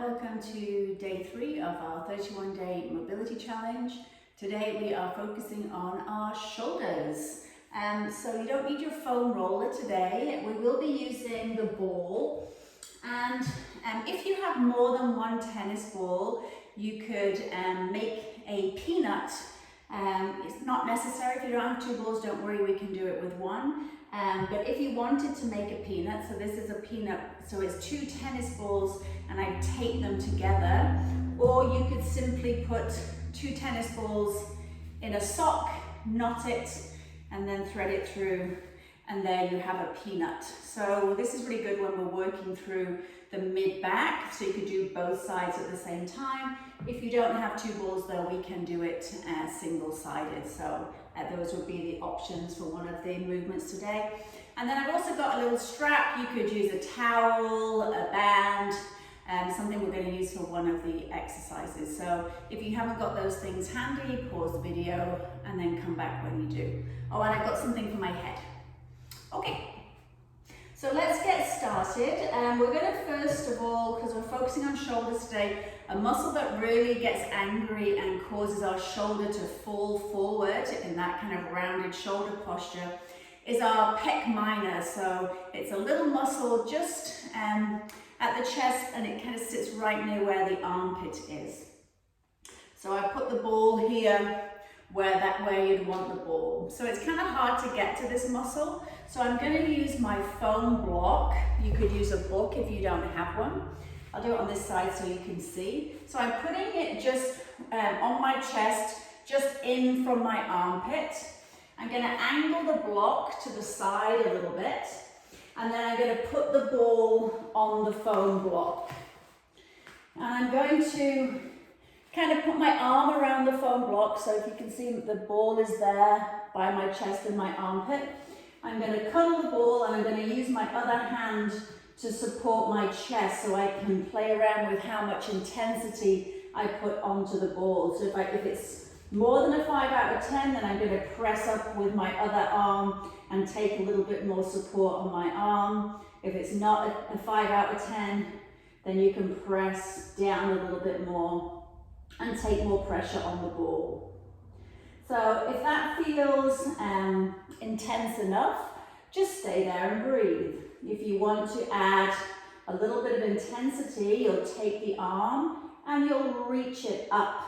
welcome to day 3 of our 31-day mobility challenge. Today we are focusing on our shoulders. So you don't need your foam roller today. We will be using the ball, and if you have more than one tennis ball, you could make a peanut. It's not necessary. If you don't have 2 balls, don't worry, we can do it with 1. But if you wanted to make a peanut, so this is a peanut, so it's 2 tennis balls and I tape them together, or you could simply put 2 tennis balls in a sock, knot it, and then thread it through, and there you have a peanut. So this is really good when we're working through the mid-back, so you could do both sides at the same time. If you don't have 2 balls though, we can do it single-sided. So those would be the options for one of the movements today. And then I've also got a little strap. You could use a towel, a band, something we're going to use for one of the exercises. So if you haven't got those things handy, pause the video and then come back when you do. Oh, and I've got something for my head. Okay. So let's get started. We're going to first of all, because we're focusing on shoulders today, a muscle that really gets angry and causes our shoulder to fall forward in that kind of rounded shoulder posture is our Pec Minor. So it's a little muscle just at the chest, and it kind of sits right near where the armpit is. So I put the ball here where you'd want the ball. So it's kind of hard to get to this muscle. So I'm going to use my foam block. You could use a book if you don't have one. I'll do it on this side so you can see. So I'm putting it just on my chest, just in from my armpit. I'm going to angle the block to the side a little bit, and then I'm going to put the ball on the foam block. And I'm going to kind of put my arm around the foam block, so if you can see the ball is there by my chest and my armpit. I'm going to cuddle the ball, and I'm going to use my other hand to support my chest so I can play around with how much intensity I put onto the ball. So if it's more than a 5 out of 10, then I'm going to press up with my other arm and take a little bit more support on my arm. If it's not a 5 out of 10, then you can press down a little bit more and take more pressure on the ball. So if that feels intense enough, just stay there and breathe. If you want to add a little bit of intensity, you'll take the arm and you'll reach it up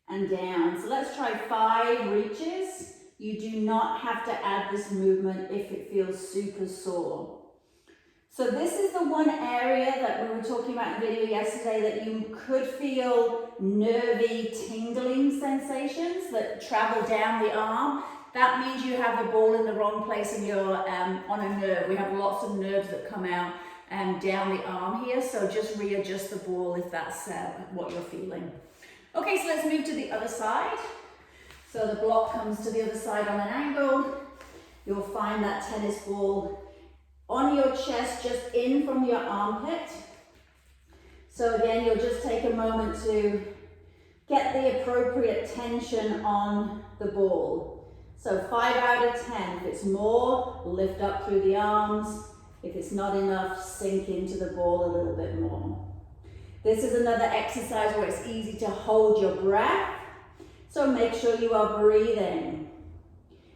and down. So let's try 5 reaches. You do not have to add this movement if it feels super sore. So this is the one area that we were talking about in the video yesterday that you could feel nervy tingling sensations that travel down the arm. That means you have the ball in the wrong place and you're on a nerve. We have lots of nerves that come out down the arm here, so just readjust the ball if that's what you're feeling. Okay, so let's move to the other side. So the block comes to the other side on an angle. You'll find that tennis ball on your chest, just in from your armpit. So again, you'll just take a moment to get the appropriate tension on the ball. So 5 out of 10. If it's more, lift up through the arms. If it's not enough, sink into the ball a little bit more. This is another exercise where it's easy to hold your breath. So make sure you are breathing.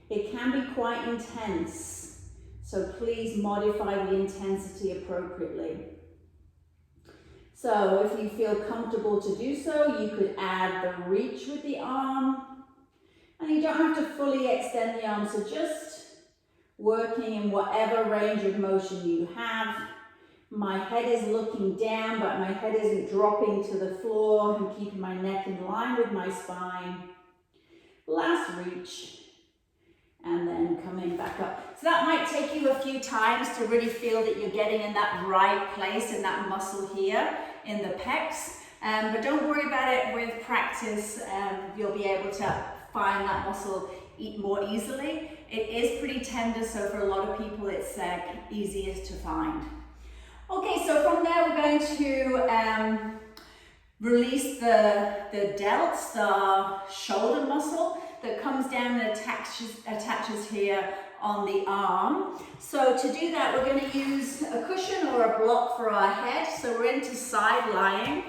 It can be quite intense, so please modify the intensity appropriately. So if you feel comfortable to do so, you could add the reach with the arm. And you don't have to fully extend the arm, so just working in whatever range of motion you have. My head is looking down, but my head isn't dropping to the floor. I'm keeping my neck in line with my spine. Last reach, and then coming back up. So that might take you a few times to really feel that you're getting in that right place, in that muscle here, in the pecs. But don't worry about it. With practice, you'll be able to find that muscle more easily. It is pretty tender, so for a lot of people it's easiest to find. Okay, so from there we're going to release the delts, the shoulder muscle that comes down and attaches here on the arm. So to do that, we're going to use a cushion or a block for our head. So we're into side lying.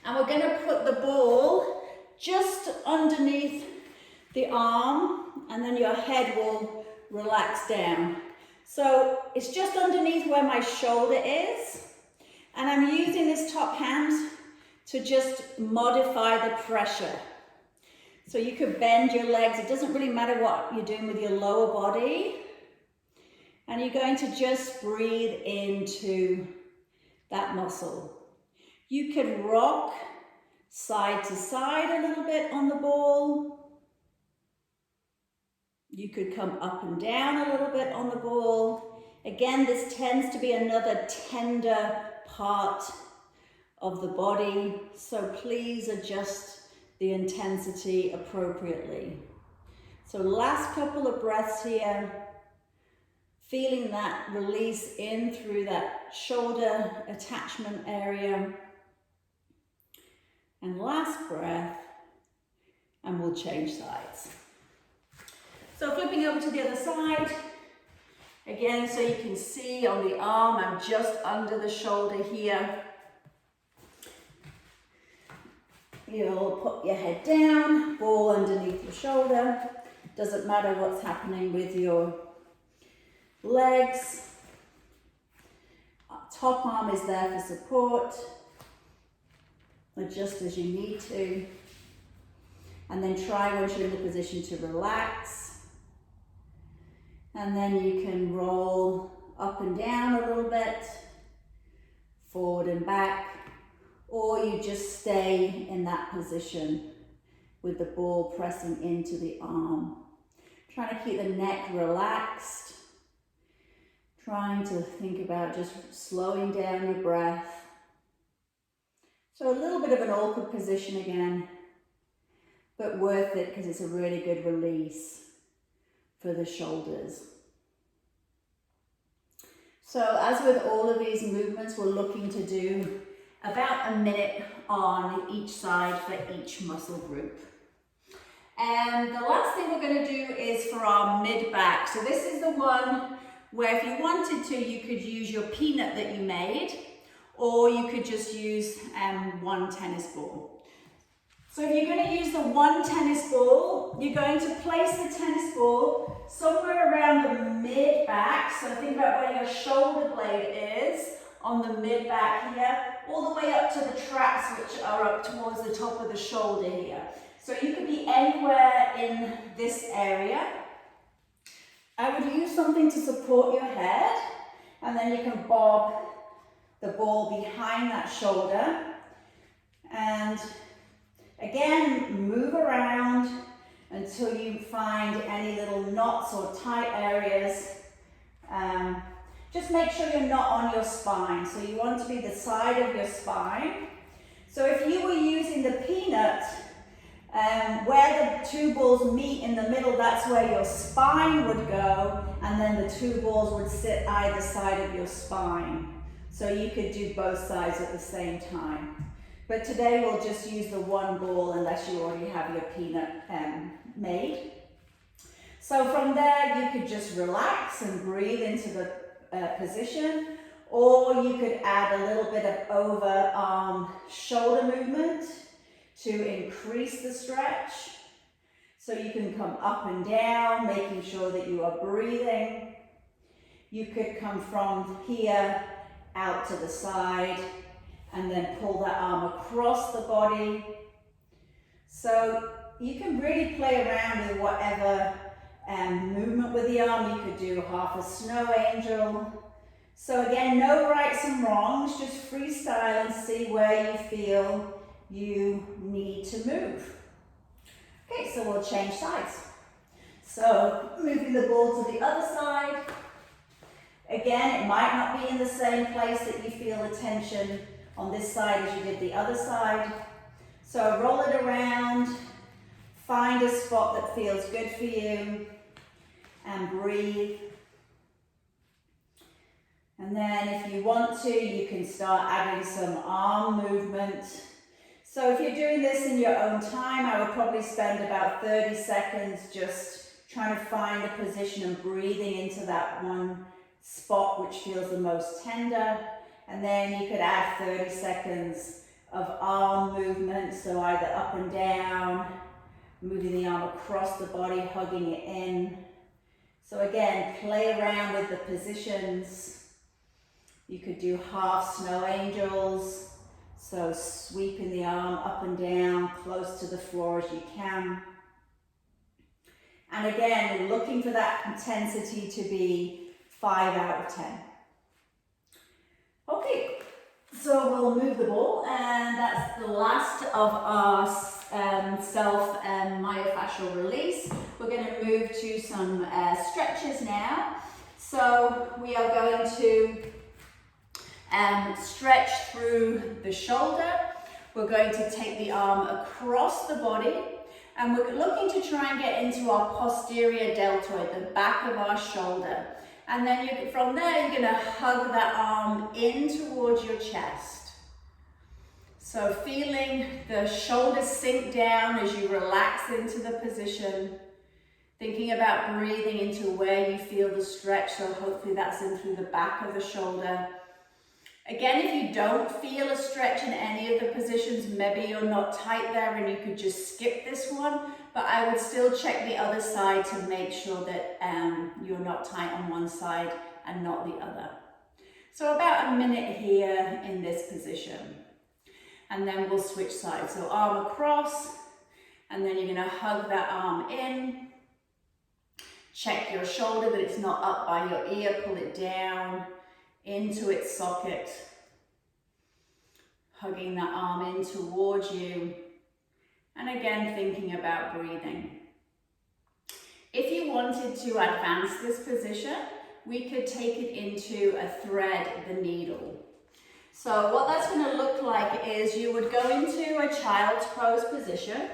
And we're going to put the ball just underneath the arm, and then your head will relax down. So it's just underneath where my shoulder is. And I'm using this top hand to just modify the pressure. So you could bend your legs. It doesn't really matter what you're doing with your lower body. And you're going to just breathe into that muscle. You can rock side to side a little bit on the ball. You could come up and down a little bit on the ball. Again, this tends to be another tender part of the body, so please adjust the intensity appropriately. So last couple of breaths here, feeling that release in through that shoulder attachment area. And last breath, and we'll change sides. So flipping over to the other side, again, so you can see on the arm, I'm just under the shoulder here. You'll put your head down, ball underneath your shoulder. Doesn't matter what's happening with your legs. Top arm is there for support. Adjust as you need to. And then try once you're in the position to relax. And then you can roll up and down a little bit, forward and back, or you just stay in that position with the ball pressing into the arm. Trying to keep the neck relaxed, trying to think about just slowing down your breath. So a little bit of an awkward position again, but worth it because it's a really good release for the shoulders. So as with all of these movements, we're looking to do about a minute on each side for each muscle group. And the last thing we're going to do is for our mid-back. So this is the one where if you wanted to, you could use your peanut that you made, or you could just use one tennis ball. So if you're going to use the one tennis ball, you're going to place the tennis ball somewhere around the mid-back. So think about where your shoulder blade is on the mid-back here, all the way up to the traps, which are up towards the top of the shoulder here. So you could be anywhere in this area. I would use something to support your head, and then you can bob the ball behind that shoulder. And again, move around until you find any little knots or tight areas. Just make sure you're not on your spine. So you want to be the side of your spine. So if you were using the peanut, where the two balls meet in the middle, that's where your spine would go, and then the two balls would sit either side of your spine. So you could do both sides at the same time. But today we'll just use the one ball unless you already have your peanut made. So from there you could just relax and breathe into the position, or you could add a little bit of over shoulder movement to increase the stretch. So you can come up and down, making sure that you are breathing. You could come from here out to the side and then pull that arm across the body. So you can really play around with whatever movement with the arm. You could do half a snow angel. So again, no rights and wrongs, just freestyle and see where you feel you need to move. Okay, so we'll change sides. So moving the ball to the other side. Again, it might not be in the same place that you feel the tension on this side as you did the other side. So roll it around, find a spot that feels good for you, and breathe. And then if you want to, you can start adding some arm movement. So if you're doing this in your own time, I would probably spend about 30 seconds just trying to find a position and breathing into that one spot which feels the most tender. And then you could add 30 seconds of arm movement, so either up and down, moving the arm across the body, hugging it in. So again, play around with the positions. You could do half snow angels, so sweeping the arm up and down, close to the floor as you can. And again, looking for that intensity to be 5 out of 10. Okay, so we'll move the ball, and that's the last of our self-myofascial release. We're going to move to some stretches now. So we are going to stretch through the shoulder. We're going to take the arm across the body, and we're looking to try and get into our posterior deltoid, the back of our shoulder. And then from there, you're going to hug that arm in towards your chest. So feeling the shoulders sink down as you relax into the position. Thinking about breathing into where you feel the stretch, so hopefully that's in through the back of the shoulder. Again, if you don't feel a stretch in any of the positions, maybe you're not tight there and you could just skip this one, but I would still check the other side to make sure that you're not tight on one side and not the other. So about a minute here in this position. And then we'll switch sides. So arm across, and then you're going to hug that arm in. Check your shoulder that it's not up by your ear, pull it down into its socket, hugging that arm in towards you, and again thinking about breathing. If you wanted to advance this position, we could take it into a thread the needle. So what that's going to look like is you would go into a child's pose position,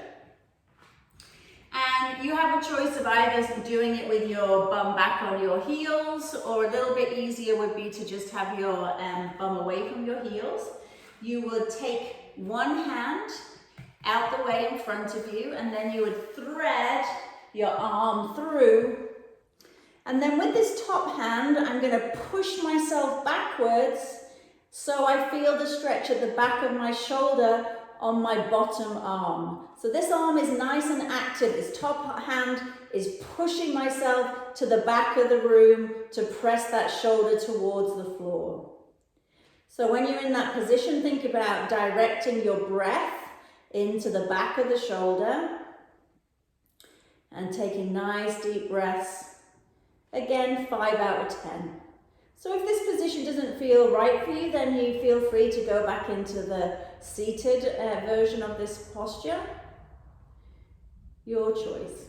and you have a choice of either doing it with your bum back on your heels, or a little bit easier would be to just have your bum away from your heels. You would take one hand out the way in front of you, and then you would thread your arm through. And then with this top hand, I'm going to push myself backwards so I feel the stretch at the back of my shoulder on my bottom arm. So this arm is nice and active. This top hand is pushing myself to the back of the room to press that shoulder towards the floor. So when you're in that position, think about directing your breath into the back of the shoulder and taking nice deep breaths. Again, 5 out of 10. So if this position doesn't feel right for you, then you feel free to go back into the seated version of this posture. Your choice.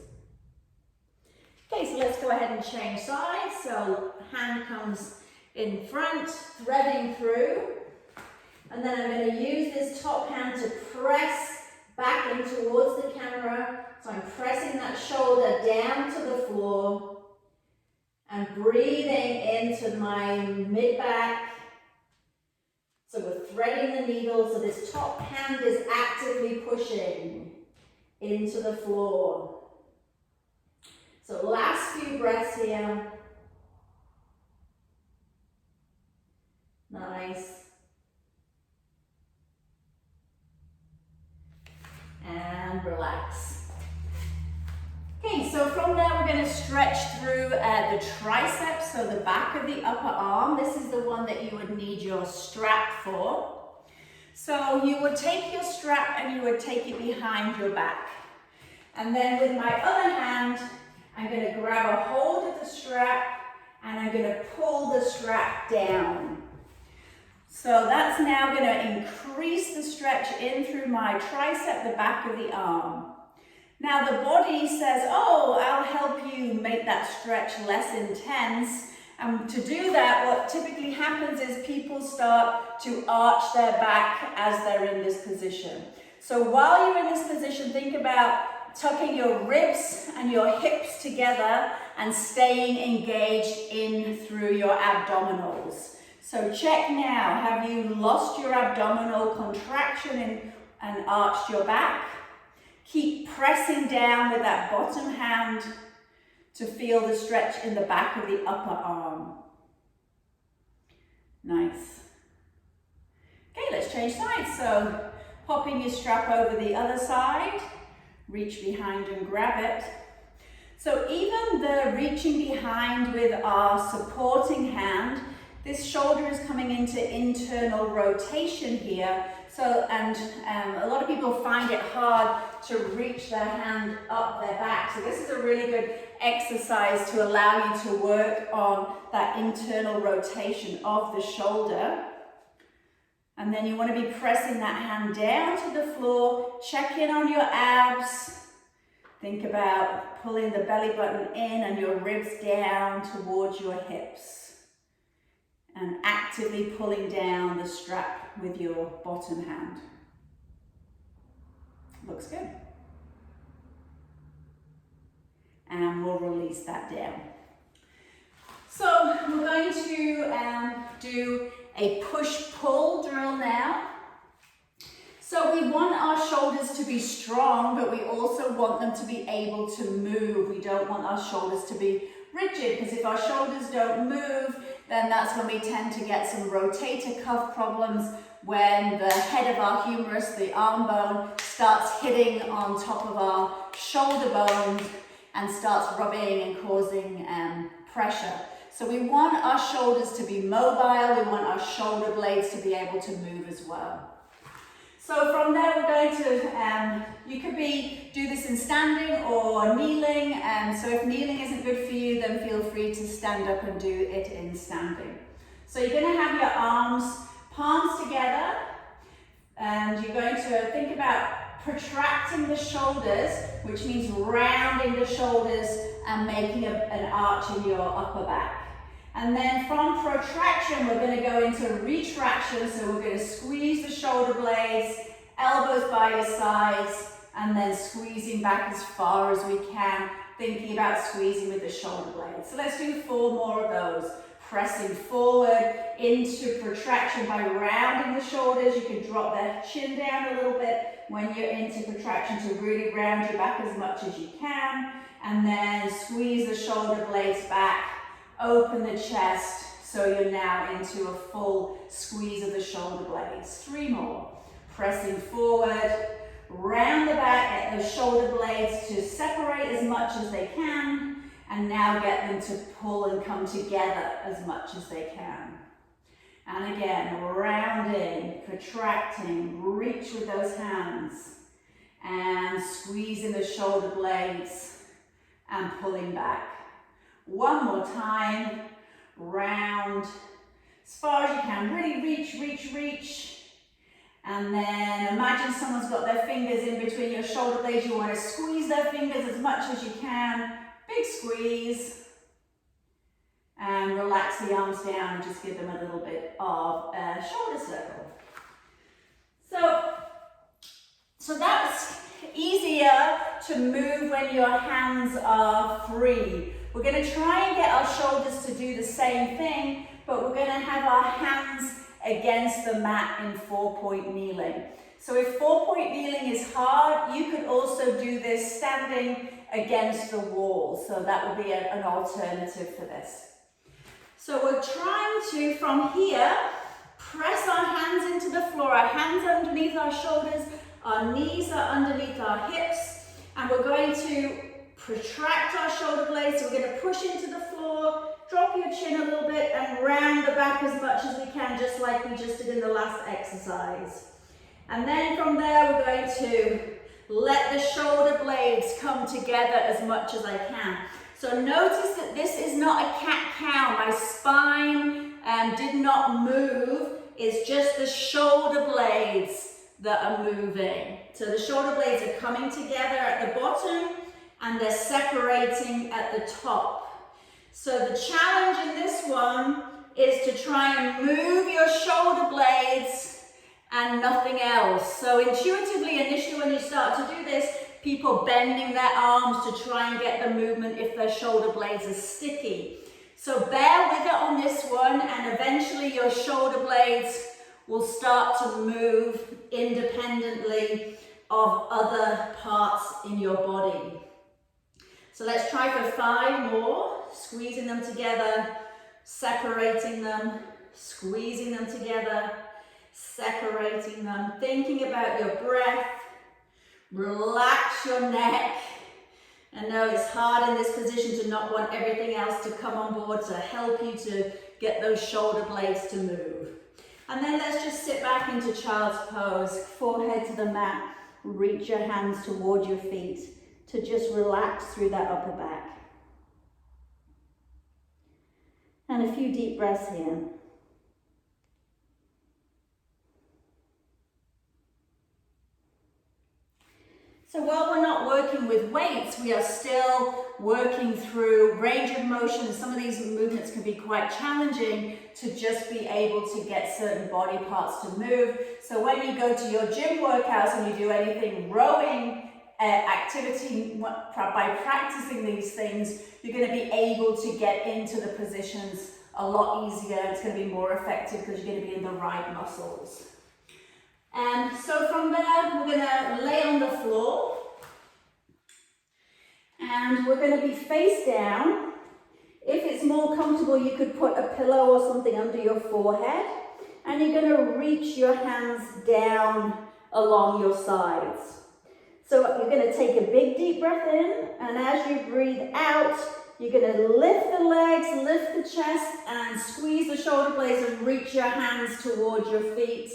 Okay, so let's go ahead and change sides. So hand comes in front, threading through. And then I'm going to use this top hand to press back in towards the camera. So I'm pressing that shoulder down to the floor and breathing into my mid-back. So we're threading the needle, so this top hand is actively pushing into the floor. So last few breaths here. Nice. And relax. Okay, so from there we're going to stretch through the triceps, so the back of the upper arm. This is the one that you would need your strap for. So you would take your strap and you would take it behind your back. And then with my other hand, I'm going to grab a hold of the strap and I'm going to pull the strap down. So that's now going to increase the stretch in through my tricep, the back of the arm. Now the body says, oh, I'll help you make that stretch less intense. And to do that, what typically happens is people start to arch their back as they're in this position. So while you're in this position, think about tucking your ribs and your hips together and staying engaged in through your abdominals. So check now, have you lost your abdominal contraction and arched your back? Keep pressing down with that bottom hand to feel the stretch in the back of the upper arm. Nice. Okay, let's change sides. So popping your strap over the other side, reach behind and grab it. So even the reaching behind with our supporting hand, this shoulder is coming into internal rotation here. So, and a lot of people find it hard to reach their hand up their back. So this is a really good exercise to allow you to work on that internal rotation of the shoulder. And then you want to be pressing that hand down to the floor, check in on your abs. Think about pulling the belly button in and your ribs down towards your hips. And actively pulling down the strap with your bottom hand. Looks good. And we'll release that down. So we're going to do a push-pull drill now. So we want our shoulders to be strong, but we also want them to be able to move. We don't want our shoulders to be rigid, because if our shoulders don't move, then that's when we tend to get some rotator cuff problems, when the head of our humerus, the arm bone, starts hitting on top of our shoulder bones and starts rubbing and causing pressure. So we want our shoulders to be mobile, we want our shoulder blades to be able to move as well. So from there we're going to, you could do this in standing or kneeling, so if kneeling isn't good for you, then feel free to stand up and do it in standing. So you're going to have your arms, palms together, and you're going to think about protracting the shoulders, which means rounding the shoulders and making an arch in your upper back. And then from protraction, we're going to go into retraction. So we're going to squeeze the shoulder blades, elbows by your sides, and then squeezing back as far as we can, thinking about squeezing with the shoulder blades. So let's do 4 more of those. Pressing forward into protraction by rounding the shoulders. You can drop the chin down a little bit when you're into protraction to really round your back as much as you can. And then squeeze the shoulder blades back. Open the chest, so you're now into a full squeeze of the shoulder blades. 3 more. Pressing forward, round the back, get those shoulder blades to separate as much as they can, and now get them to pull and come together as much as they can. And again, rounding, contracting, reach with those hands, and squeezing the shoulder blades and pulling back. 1 more time, round, as far as you can, really reach, reach, reach. And then imagine someone's got their fingers in between your shoulder blades. You want to squeeze their fingers as much as you can. Big squeeze. And relax the arms down and just give them a little bit of a shoulder circle. So that's easier to move when your hands are free. We're going to try and get our shoulders to do the same thing, but we're going to have our hands against the mat in 4-point kneeling. So if 4-point kneeling is hard, you could also do this standing against the wall. So that would be an alternative for this. So we're trying to, from here, press our hands into the floor. Our hands are underneath our shoulders, our knees are underneath our hips, and we're going to protract our shoulder blades. So we're going to push into the floor, drop your chin a little bit, and round the back as much as we can, just like we just did in the last exercise. And then from there, we're going to let the shoulder blades come together as much as I can. So notice that this is not a cat-cow. My spine did not move. It's just the shoulder blades that are moving. So the shoulder blades are coming together at the bottom and they're separating at the top. So the challenge in this one is to try and move your shoulder blades and nothing else. So intuitively, initially when you start to do this, people bending their arms to try and get the movement if their shoulder blades are sticky. So bear with it on this one, and eventually your shoulder blades will start to move independently of other parts in your body. So let's try for 5 more, squeezing them together, separating them, squeezing them together, separating them, thinking about your breath. Relax your neck. I know it's hard in this position to not want everything else to come on board to help you to get those shoulder blades to move. And then let's just sit back into child's pose, forehead to the mat, reach your hands toward your feet to just relax through that upper back. And a few deep breaths here. So while we're not working with weights, we are still working through range of motion. Some of these movements can be quite challenging to just be able to get certain body parts to move. So when you go to your gym workouts and you do anything rowing activity, by practicing these things, you're going to be able to get into the positions a lot easier. It's going to be more effective because you're going to be in the right muscles. And so from there, we're going to lay on the floor and we're going to be face down. If it's more comfortable, you could put a pillow or something under your forehead and you're going to reach your hands down along your sides. So you're going to take a big deep breath in, and as you breathe out, you're going to lift the legs, lift the chest and squeeze the shoulder blades and reach your hands towards your feet.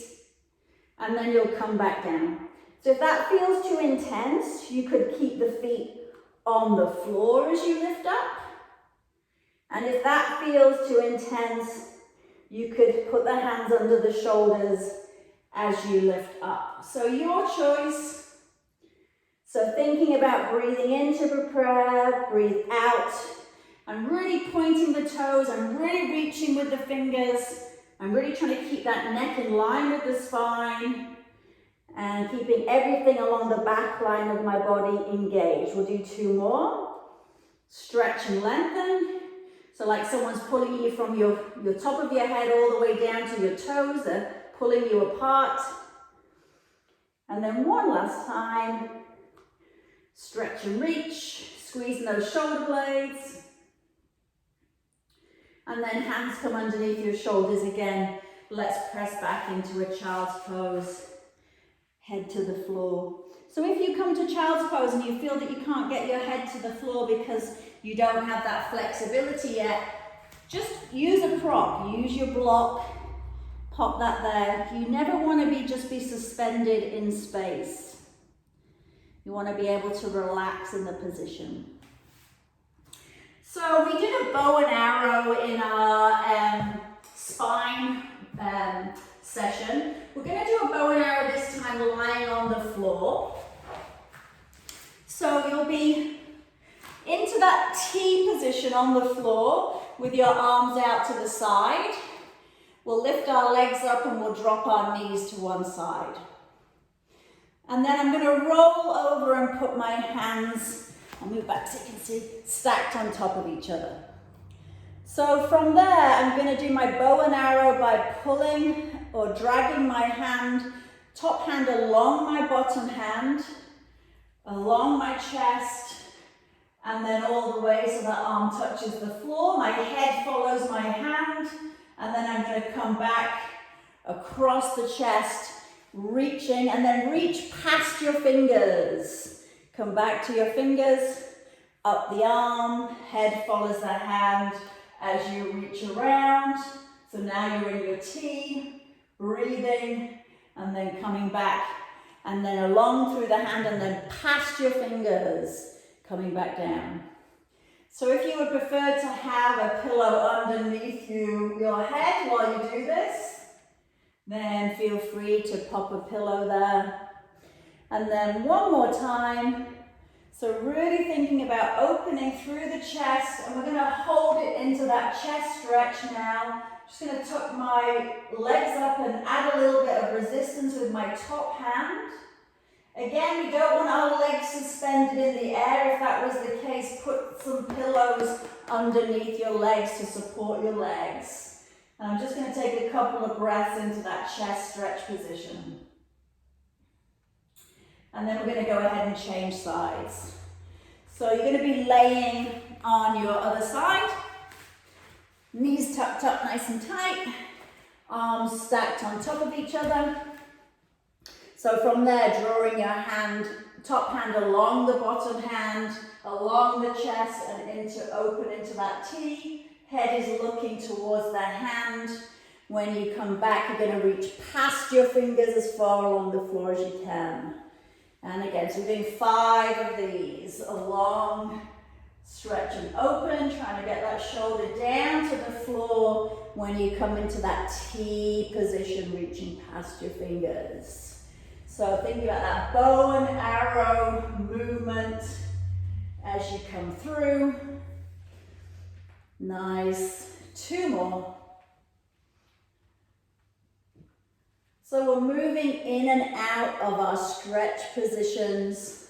And then you'll come back down. So if that feels too intense, you could keep the feet on the floor as you lift up. And if that feels too intense, you could put the hands under the shoulders as you lift up. So your choice. So thinking about breathing into the breath, breathe out, and really pointing the toes and really reaching with the fingers. I'm really trying to keep that neck in line with the spine and keeping everything along the back line of my body engaged. We'll do 2 more. Stretch and lengthen. So like someone's pulling you from your top of your head all the way down to your toes. They're pulling you apart. And then one last time. Stretch and reach, squeezing those shoulder blades. And then hands come underneath your shoulders again. Let's press back into a child's pose. Head to the floor. So if you come to child's pose and you feel that you can't get your head to the floor because you don't have that flexibility yet, just use a prop. Use your block. Pop that there. You never want to just be suspended in space. You want to be able to relax in the position. So we did a bow and arrow in our spine session. We're going to do a bow and arrow this time lying on the floor. So you'll be into that T position on the floor with your arms out to the side. We'll lift our legs up and we'll drop our knees to one side. And then I'm going to roll over and put my hands, I'll move back so you can see, stacked on top of each other. So from there, I'm going to do my bow and arrow by pulling or dragging my hand, top hand along my bottom hand, along my chest, and then all the way so that arm touches the floor. My head follows my hand, and then I'm going to come back across the chest, reaching, and then reach past your fingers. Come back to your fingers, up the arm, head follows the hand as you reach around. So now you're in your T, breathing, and then coming back, and then along through the hand, and then past your fingers, coming back down. So if you would prefer to have a pillow underneath your head while you do this, then feel free to pop a pillow there. And then one more time. So really thinking about opening through the chest, and we're going to hold it into that chest stretch now. Just going to tuck my legs up and add a little bit of resistance with my top hand. Again, we don't want our legs suspended in the air. If that was the case, put some pillows underneath your legs to support your legs. And I'm just going to take a couple of breaths into that chest stretch position. And then we're going to go ahead and change sides. So you're going to be laying on your other side, knees tucked up nice and tight, arms stacked on top of each other. So from there, drawing your hand, top hand along the bottom hand, along the chest and open into that T. Head is looking towards the hand. When you come back, you're going to reach past your fingers as far along the floor as you can. And again, so we're doing 5 of these. A long stretch and open, trying to get that shoulder down to the floor when you come into that T position, reaching past your fingers. So think about that bow and arrow movement as you come through. Nice. 2 more. So we're moving in and out of our stretch positions.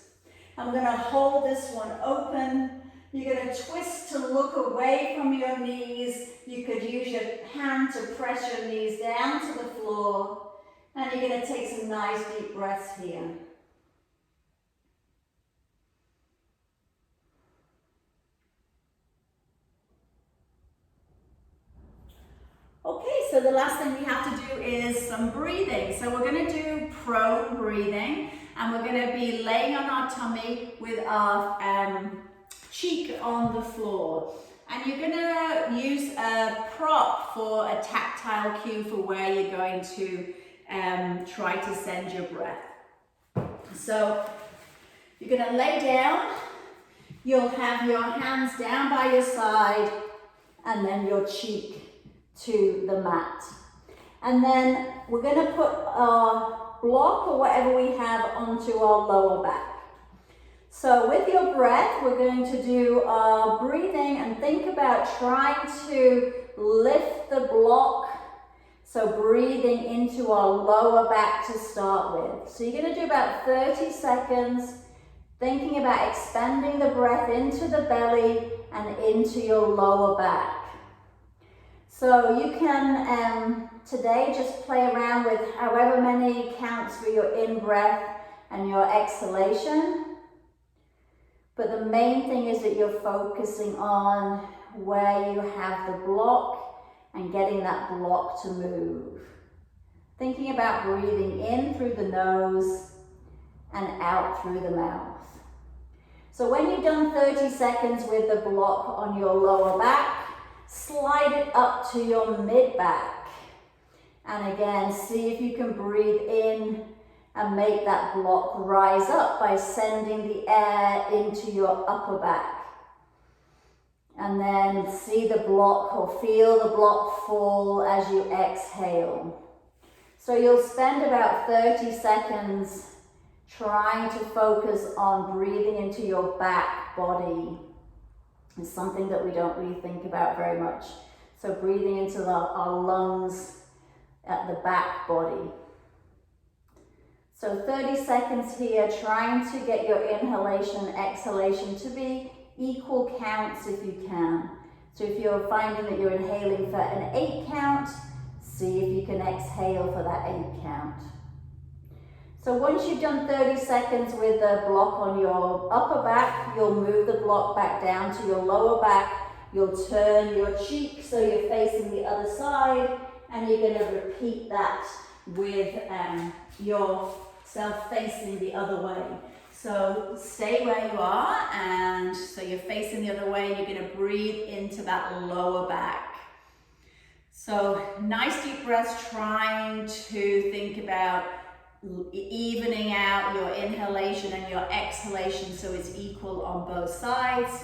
I'm going to hold this one open. You're going to twist to look away from your knees. You could use your hand to press your knees down to the floor. And you're going to take some nice deep breaths here. Okay, so the last thing we have to do is some breathing. So we're going to do prone breathing, and we're going to be laying on our tummy with our cheek on the floor. And you're going to use a prop for a tactile cue for where you're going to try to send your breath. So you're going to lay down. You'll have your hands down by your side, and then your cheek to the mat. And then we're going to put our block or whatever we have onto our lower back. So with your breath, we're going to do our breathing and think about trying to lift the block. So breathing into our lower back to start with. So you're going to do about 30 seconds thinking about expanding the breath into the belly and into your lower back. So you can today just play around with however many counts for your in-breath and your exhalation. But the main thing is that you're focusing on where you have the block and getting that block to move. Thinking about breathing in through the nose and out through the mouth. So when you've done 30 seconds with the block on your lower back, slide it up to your mid-back. And again, see if you can breathe in and make that block rise up by sending the air into your upper back. And then see the block or feel the block fall as you exhale. So you'll spend about 30 seconds trying to focus on breathing into your back body. It's something that we don't really think about very much. So breathing into our lungs at the back body. So 30 seconds here, trying to get your inhalation and exhalation to be equal counts if you can. So if you're finding that you're inhaling for an 8 count, see if you can exhale for that 8 count. So once you've done 30 seconds with the block on your upper back, you'll move the block back down to your lower back. You'll turn your cheek so you're facing the other side, and you're going to repeat that with yourself facing the other way. So stay where you are, and so you're facing the other way, and you're going to breathe into that lower back. So nice deep breaths, trying to think about evening out your inhalation and your exhalation so it's equal on both sides.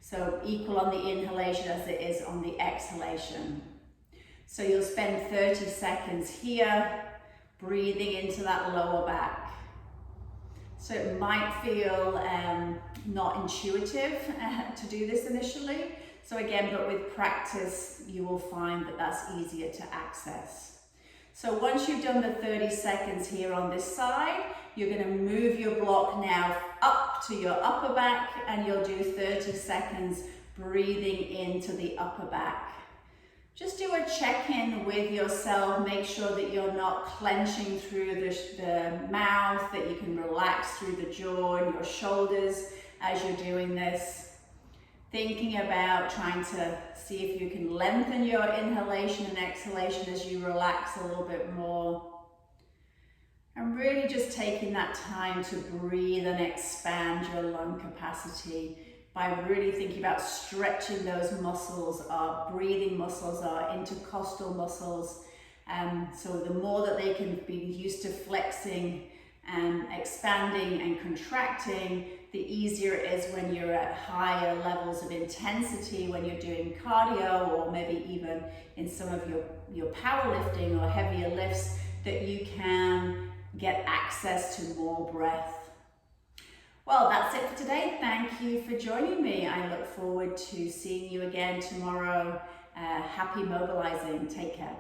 So equal on the inhalation as it is on the exhalation. So you'll spend 30 seconds here, breathing into that lower back. So it might feel not intuitive to do this initially. So again, but with practice, you will find that that's easier to access. So once you've done the 30 seconds here on this side, you're going to move your block now up to your upper back, and you'll do 30 seconds breathing into the upper back. Just do a check-in with yourself, make sure that you're not clenching through the mouth, that you can relax through the jaw and your shoulders, as you're doing this. Thinking about trying to see if you can lengthen your inhalation and exhalation as you relax a little bit more. And really just taking that time to breathe and expand your lung capacity by really thinking about stretching those muscles, our breathing muscles, our intercostal muscles. So the more that they can be used to flexing and expanding and contracting, the easier it is when you're at higher levels of intensity, when you're doing cardio or maybe even in some of your powerlifting or heavier lifts, that you can get access to more breath. Well, that's it for today. Thank you for joining me. I look forward to seeing you again tomorrow. Happy mobilizing. Take care.